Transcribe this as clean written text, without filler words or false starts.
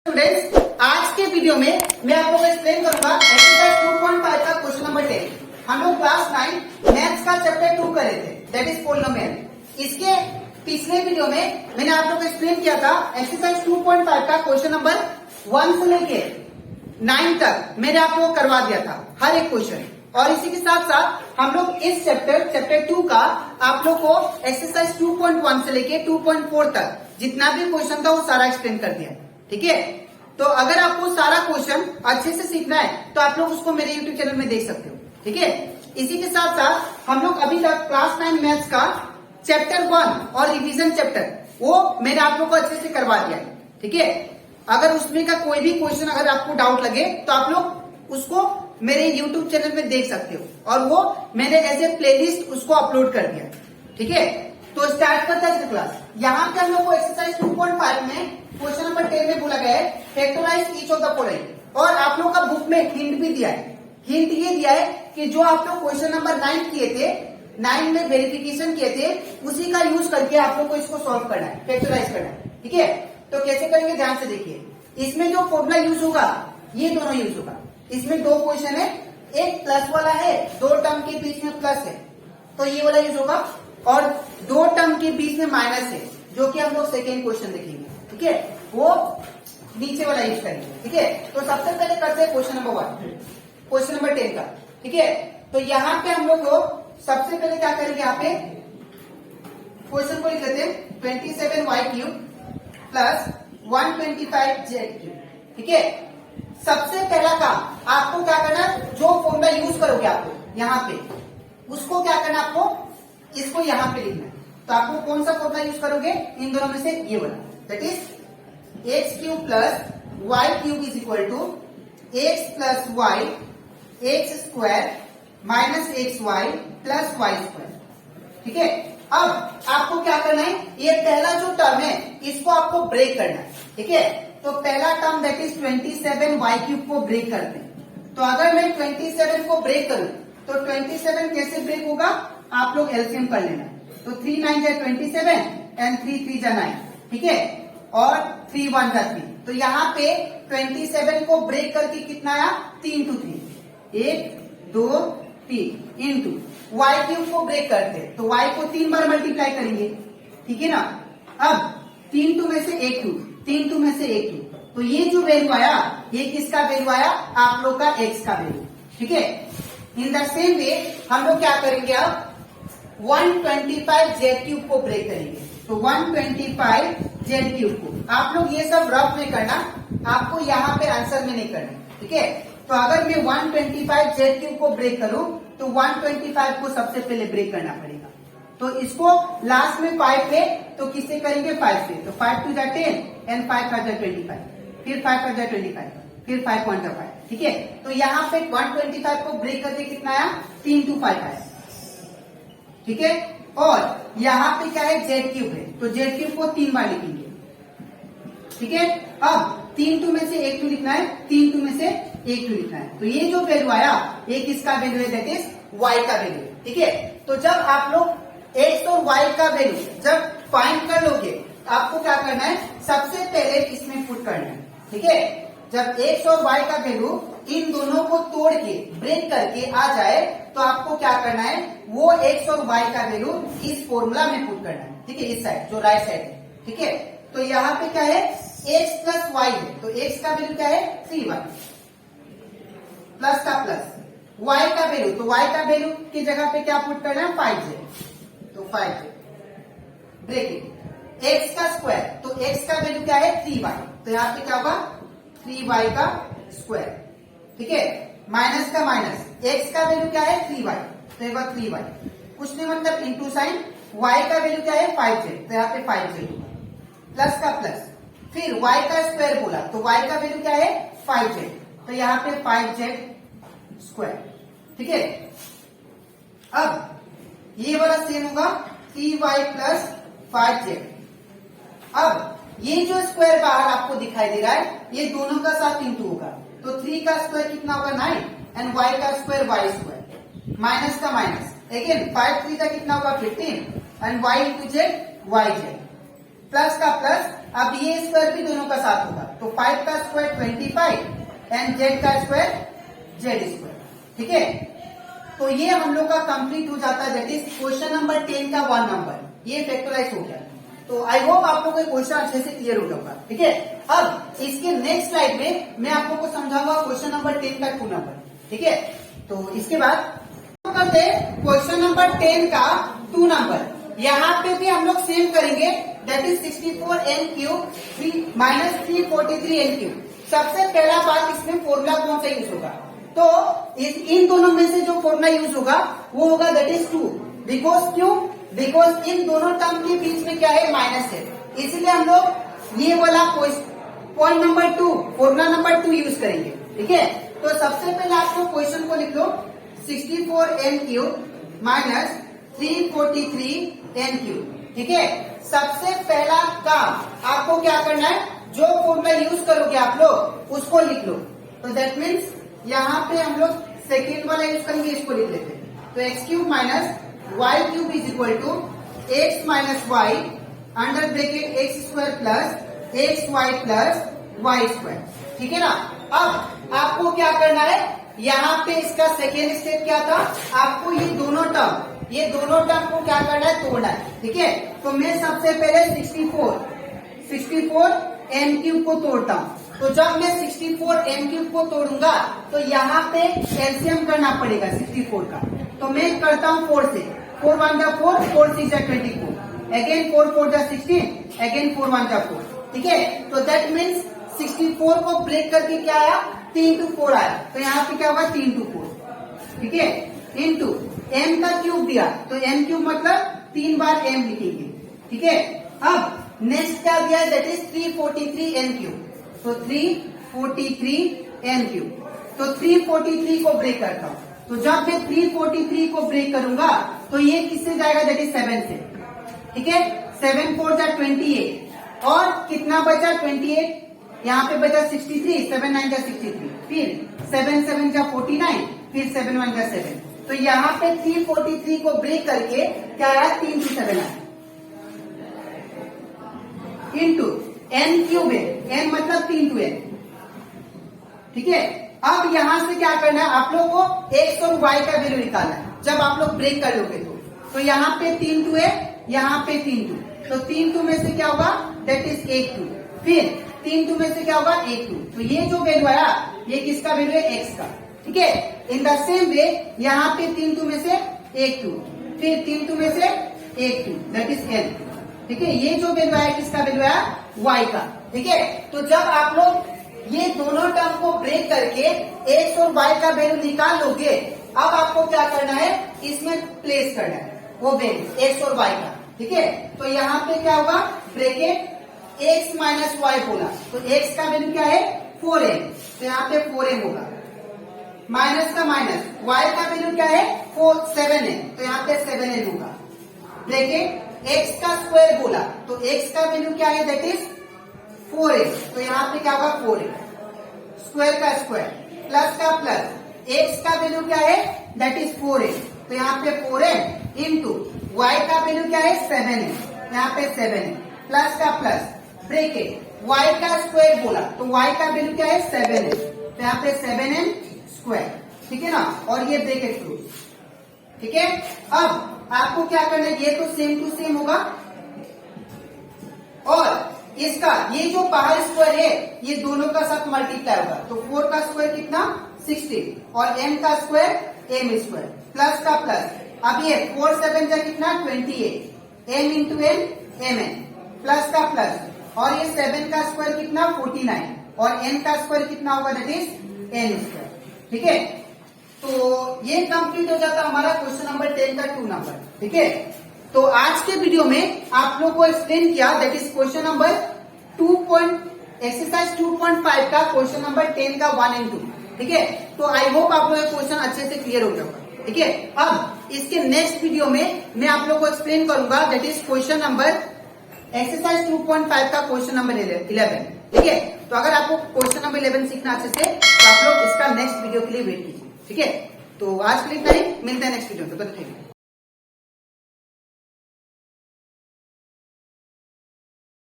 Students, आज के video में मैं आप लोगों को एक्सप्लेन करूंगा एक्सरसाइज 2.5 का क्वेश्चन नंबर 10। हम लोग क्लास 9 मैथ्स का चैप्टर 2 कर रहे थे, दैट इज पॉलिनोमियल। इसके पिछले वीडियो में मैंने आप लोगों को एक्सप्लेन किया था एक्सरसाइज 2.5 का क्वेश्चन नंबर 1 से लेके 9 तक मैंने आप लोगों को करवा दिया था हर एक क्वेश्चन। और इसी के साथ साथ हम लोग इस चैप्टर 2 का आप लोग को एक्सरसाइज 2.1 से लेके 2.4 तक जितना भी क्वेश्चन था वो सारा एक्सप्लेन कर दिया। ठीक है, तो अगर आपको सारा क्वेश्चन अच्छे से सीखना है तो आप लोग उसको मेरे YouTube चैनल में देख सकते हो। ठीक है, इसी के साथ साथ हम लोग अभी तक क्लास 9 मैथ्स का चैप्टर 1 और रिवीजन चैप्टर वो मैंने आप लोग को अच्छे से करवा दिया है। ठीक है, अगर उसमें का कोई भी क्वेश्चन अगर आपको डाउट लगे तो आप लोग उसको मेरे YouTube चैनल में देख सकते हो और वो मैंने एज ए प्लेलिस्ट उसको अपलोड कर दिया। ठीक है, तो स्टार्ट करते हैं क्लास। यहाँ पे हम लोग को एक्सरसाइज 2.5 में क्वेश्चन नंबर 10 में बोला गया है factorise each of the following. और आप लोग का बुक में हिंट भी दिया है। हिंट ये दिया है कि जो आप लोग क्वेश्चन नंबर 9 किए थे, 9 में वेरिफिकेशन किए थे, उसी का यूज करके आप लोग को इसको सॉल्व करना है, फैक्टराइज करना है। ठीक है, तो कैसे करेंगे ध्यान से देखिए। इसमें जो फॉर्मूला यूज होगा ये दोनों यूज होगा। इसमें दो क्वेश्चन है, एक प्लस वाला है, दो टर्म के बीच में प्लस है तो ये वाला यूज होगा, और दो टर्म के बीच में माइनस है जो कि हम लोग सेकेंड क्वेश्चन देखेंगे। ठीक है, वो नीचे वाला यूज करेंगे। ठीक है, तो सबसे पहले करते हैं क्वेश्चन नंबर 1, क्वेश्चन नंबर 10 का। ठीक है, तो यहाँ पे हम लोग को सबसे पहले क्या करेंगे, यहाँ पे क्वेश्चन को लिख लेते हैं 27y³ प्लस 125z³। ठीक है, सबसे पहला काम आपको क्या करना है, जो फॉर्मूला यूज करोगे आपको यहाँ पे उसको क्या करना, आपको इसको यहाँ पे लिखना है। तो आपको कौन सा फॉर्मूला यूज करोगे, इन दोनों में से ये वाला, that is x³ plus y³ is equal to x plus y x² minus xy plus y²। ठीक है, अब आपको क्या करना है, ये पहला जो टर्म है इसको आपको ब्रेक करना है। ठीक है, तो पहला टर्म दैट इज 27y³ को ब्रेक करते हैं। तो अगर मैं 27 को ब्रेक करूं तो 27 कैसे ब्रेक होगा, आप लोग एलसीएम कर लेना। तो 3 9 जा 27 एंड 3 3 जा 9। ठीक है, और 3 1 जा 3। तो यहाँ पे 27 को ब्रेक करके कितना आया, 3 2 3, 1 2 3 इंटू y³ को ब्रेक करते हैं तो y को 3 बार मल्टीप्लाई करेंगे। ठीक है ना, अब 3 2 में से 1 2, 3 2 में से 1 2, तो ये जो वैल्यू आया ये किसका वैल्यू आया, आप लोग का x का वैल्यू। ठीक है, इन द सेम वे हम लोग क्या करेंगे, अब 125z³ को ब्रेक करेंगे। तो 125z³ को आप लोग ये सब रफ में करना, आपको यहाँ पे आंसर में नहीं करना। ठीक है, तो अगर मैं 125z³ को ब्रेक करूं तो 125 को सबसे पहले ब्रेक करना पड़ेगा। तो इसको लास्ट में 5 है तो किससे करेंगे, 5 से। तो 5 2 जा 10 एंड 5 5 जा 25, फिर 5 5 जा 25, फिर 5 1 जा 5। ठीक है, तो यहाँ पे 125 को ब्रेक करके कितना आया, 3 2 5 आया। ठीक है, और यहाँ पे क्या है, z³ है तो z³ को 3 बार लिखेंगे। ठीक है, अब 3 2 में से 1 2 लिखना है, 3 2 में से 1 2 लिखना है। तो ये जो वैल्यू आया ये किसका वैल्यू है, दैट इज y का वैल्यू। ठीक है, तो जब आप लोग x और y का वैल्यू जब फाइंड कर लोगे आपको क्या करना है, सबसे पहले इसमें पुट करना है। ठीक है, जब x और y का वैल्यू इन दोनों को तोड़ के ब्रेक करके आ जाए तो आपको क्या करना है, वो x और y का वैल्यू इस फॉर्मूला में पुट करना है। ठीक है, इस साइड जो राइट साइड है। ठीक है, तो यहाँ पे क्या है, x प्लस y है तो x का वैल्यू क्या है, 3y प्लस का प्लस y का वैल्यू, तो y का वैल्यू की जगह पे क्या पुट करना है, 5j, तो 5j ब्रेकेट x का स्क्वायर, तो x का वैल्यू क्या है, 3y, तो यहाँ पे क्या होगा 3y का स्क्वायर। ठीक है, माइनस का माइनस, x का वैल्यू क्या है, 3y, तो एक बार 3y कुछ नहीं मतलब इंटू साइन, y का वैल्यू क्या है, 5j, तो यहाँ पे 5j प्लस का प्लस, फिर y का स्क्वायर बोला तो y का वैल्यू क्या है, 5z, तो यहाँ पे 5z स्क्वायर। ठीक है, अब ये वाला सेम होगा 3y प्लस 5z। अब ये जो स्क्वायर बाहर आपको दिखाई दे रहा है ये दोनों का साथ इंटू होगा, तो 3 का स्क्वायर कितना होगा, 9 एंड y का स्क्वायर y², माइनस का माइनस, अगेन 5 3 का कितना होगा, 15 and y into z yz, plus का प्लस, अब ये स्क्वायर भी दोनों का साथ होगा तो 5 का स्क्वायर 25 एंड जेड का स्क्वायर जेड स्क्वायर। ठीक है, तो ये हम लोग का कंप्लीट हो जाता है, दैट इज क्वेश्चन नंबर 10 का 1 नंबर, ये फैक्टराइज हो गया। तो आई होप आप लोगों को क्वेश्चन अच्छे से क्लियर हो जाएगा। ठीक है, अब इसके नेक्स्ट स्लाइड में मैं आप लोगों को समझाऊंगा क्वेश्चन नंबर 10 का 2 नंबर। ठीक है, तो इसके बाद करते हैं क्वेश्चन नंबर 10 का 2 नंबर। यहाँ पे भी हम लोग सेम करेंगे, that is 64n³ minus 343n³। सबसे पहला बात, इसमें फॉर्मूला कौन सा यूज होगा? तो इन दोनों में से जो फॉर्मूला यूज होगा वो होगा दैट इज 2। बिकॉज क्यों? बिकॉज इन दोनों टर्म के बीच में क्या है? माइनस है, इसलिए हम लोग ये वाला point number 2, formula number 2 use करेंगे। ठीक है, तो सबसे पहले आपको क्वेश्चन को लिख लो, 64n³ माइनस 343n³। ठीक है, सबसे पहला काम आपको क्या करना है, जो फॉर्मूला यूज करोगे आप लोग उसको लिख लो। तो दैट मीन्स यहाँ पे हम लोग सेकेंड वाला यूज करेंगे, इसको लिख लेते हैं। तो x³ minus y³ is equal to x minus y under bracket x² plus xy plus y²। ठीक है ना। अब आपको क्या करना है, यहाँ पे इसका सेकेंड स्टेप क्या था, आपको ये दोनों टर्म को क्या करना है? तोड़ना है। ठीक है, तो मैं सबसे पहले 64n³ को तोड़ता हूँ। तो जब मैं 64n³ को तोड़ूंगा तो यहाँ पे एलसीएम करना पड़ेगा 64 का। तो मैं करता हूँ 4 से, 4 1 जा 4, 4 6 जा 24, अगेन 4 4 जा 16, अगेन 4 1 जा 4। ठीक है, तो दैट मीन्स 64 को ब्रेक करके क्या आया? 3 to 4 आया। तो यहाँ पे क्या होगा? 3 to 4। ठीक है, इंटू m का क्यूब दिया, तो m³ मतलब 3 बार m लिखेंगे। ठीक है, अब नेक्स्ट क्या दिया? That is 343n³। तो 343n³, तो 343 को ब्रेक करता हूँ। तो जब मैं 343 को ब्रेक करूंगा तो ये किससे जाएगा? दैट इज 7 से। ठीक है, 7 4 जा 28, और कितना बचा? 28, यहाँ पे बचा 63, 7 9 जा 63, फिर 7 7 जा 49, फिर 7 1 जा 7। तो यहाँ पे 343 को ब्रेक करके क्या आया? 3 to 7 आया, इंटू n³ है, n मतलब 3 to n। ठीक है, अब यहां से क्या करना है, आप लोग को x और y का वैल्यू निकालना है जब आप लोग ब्रेक कर लोगे। तो यहाँ पे 3 to है, यहाँ पे 3 to, तो 3 to में से क्या होगा? दैट इज 8 to, फिर 3 to में से क्या होगा? 8 to। तो ये जो वैल्यू आया ये किसका वैल्यू है? x का। ठीक है, इन द सेम वे यहाँ पे 3 to में से 1 to, फिर 3 to में से 1 to, दैट इज n। ठीक है, ये जो वैल्यू आया किसका वैल्यू आया? y का। ठीक है, तो जब आप लोग ये दोनों टर्म को ब्रेक करके x और y का वैल्यू निकाल लोगे, अब आपको क्या करना है? इसमें प्लेस करना है वो वैल्यू x और y का। ठीक है, तो यहाँ पे क्या होगा? ब्रैकेट x माइनस y बोला, तो x का वैल्यू क्या है? 4m, तो यहाँ पे 4m होगा, माइनस का माइनस, y का वैल्यू क्या है? 7 है, तो यहाँ पे 7n होगा, ब्रैकेट x का स्क्वायर बोला, तो x का वैल्यू क्या है? दैट इज 4a, तो यहाँ पे क्या होगा? 4a, स्क्वायर का स्क्वायर प्लस का प्लस, x का वैल्यू क्या है? दैट इज 4a, तो यहाँ पे 4m इंटू y का वैल्यू क्या है? 7 है, यहाँ पे 7 है, प्लस का प्लस, ब्रैकेट y का स्क्वायर बोला, तो y का वैल्यू क्या है? 7 है, तो यहाँ पे 7n स्क्वायर। ठीक है ना, और ये ब्रैकेट क्लोज। ठीक है, अब आपको क्या करना है? ये तो सेम टू सेम होगा, और इसका ये जो बाहर स्क्वायर है ये दोनों का साथ मल्टीप्लाई होगा, तो 4 का स्क्वायर कितना? 60, और m का स्क्वायर m स्क्वायर, प्लस का प्लस, अब ये 4 7 जा कितना? 28, m into n mn, plus का प्लस, और ये 7 का स्क्वायर कितना? 49, और n का स्क्वायर कितना होगा? That is n square. ठीक है, तो ये कंप्लीट हो जाता है हमारा क्वेश्चन नंबर 10 का 2 नंबर। ठीक है, तो आज के वीडियो में आप लोग को एक्सप्लेन किया, that is question number exercise 2.5 का क्वेश्चन नंबर 10 का 1 and 2। ठीक है, तो आई होप आप लोग क्वेश्चन अच्छे से क्लियर हो जाएगा। ठीक है, अब इसके नेक्स्ट वीडियो में मैं आप लोग को एक्सप्लेन करूंगा, that is question number exercise 2.5 का क्वेश्चन नंबर 11। ठीक है, तो अगर आपको क्वेश्चन नंबर 11 सीखना अच्छे से, तो आप लोग इसका नेक्स्ट वीडियो के लिए वेट कीजिए। ठीक है, तो आज के लिए इतना ही, मिलते हैं नेक्स्ट वीडियो में।